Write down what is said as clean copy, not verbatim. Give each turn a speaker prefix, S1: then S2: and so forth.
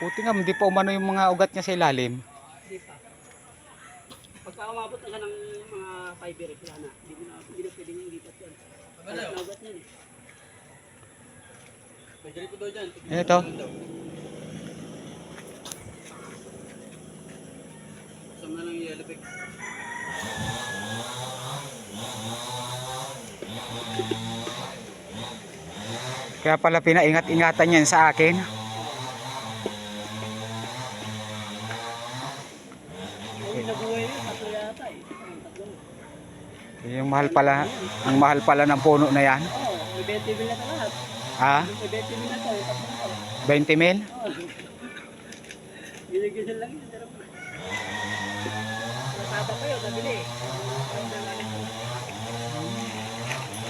S1: Puti nga, hindi pa umano yung mga ugat niya sa ilalim.
S2: Hindi pa. Pagka umabot na siya ng mga 5 years, wala na. Hindi na pwedeng yung lipat yan. Alas na ugat yan eh. May dali po daw dyan.
S1: Ito.
S2: Sama na lang yung yellow bag.
S1: Kaya pala pinaingat-ingatan yan sa akin.
S2: Yung nabuhay yun, tatlo yata eh.
S1: Yung mahal pala, ang mahal pala ng puno na yan.
S2: Oo, may 20 mil na ito lahat.
S1: Ha?
S2: May 20 mil na ito, yung tatlong ito.
S1: 20 mil?
S2: Oo. Ginigil lang yun. Natabang kayo, nabili.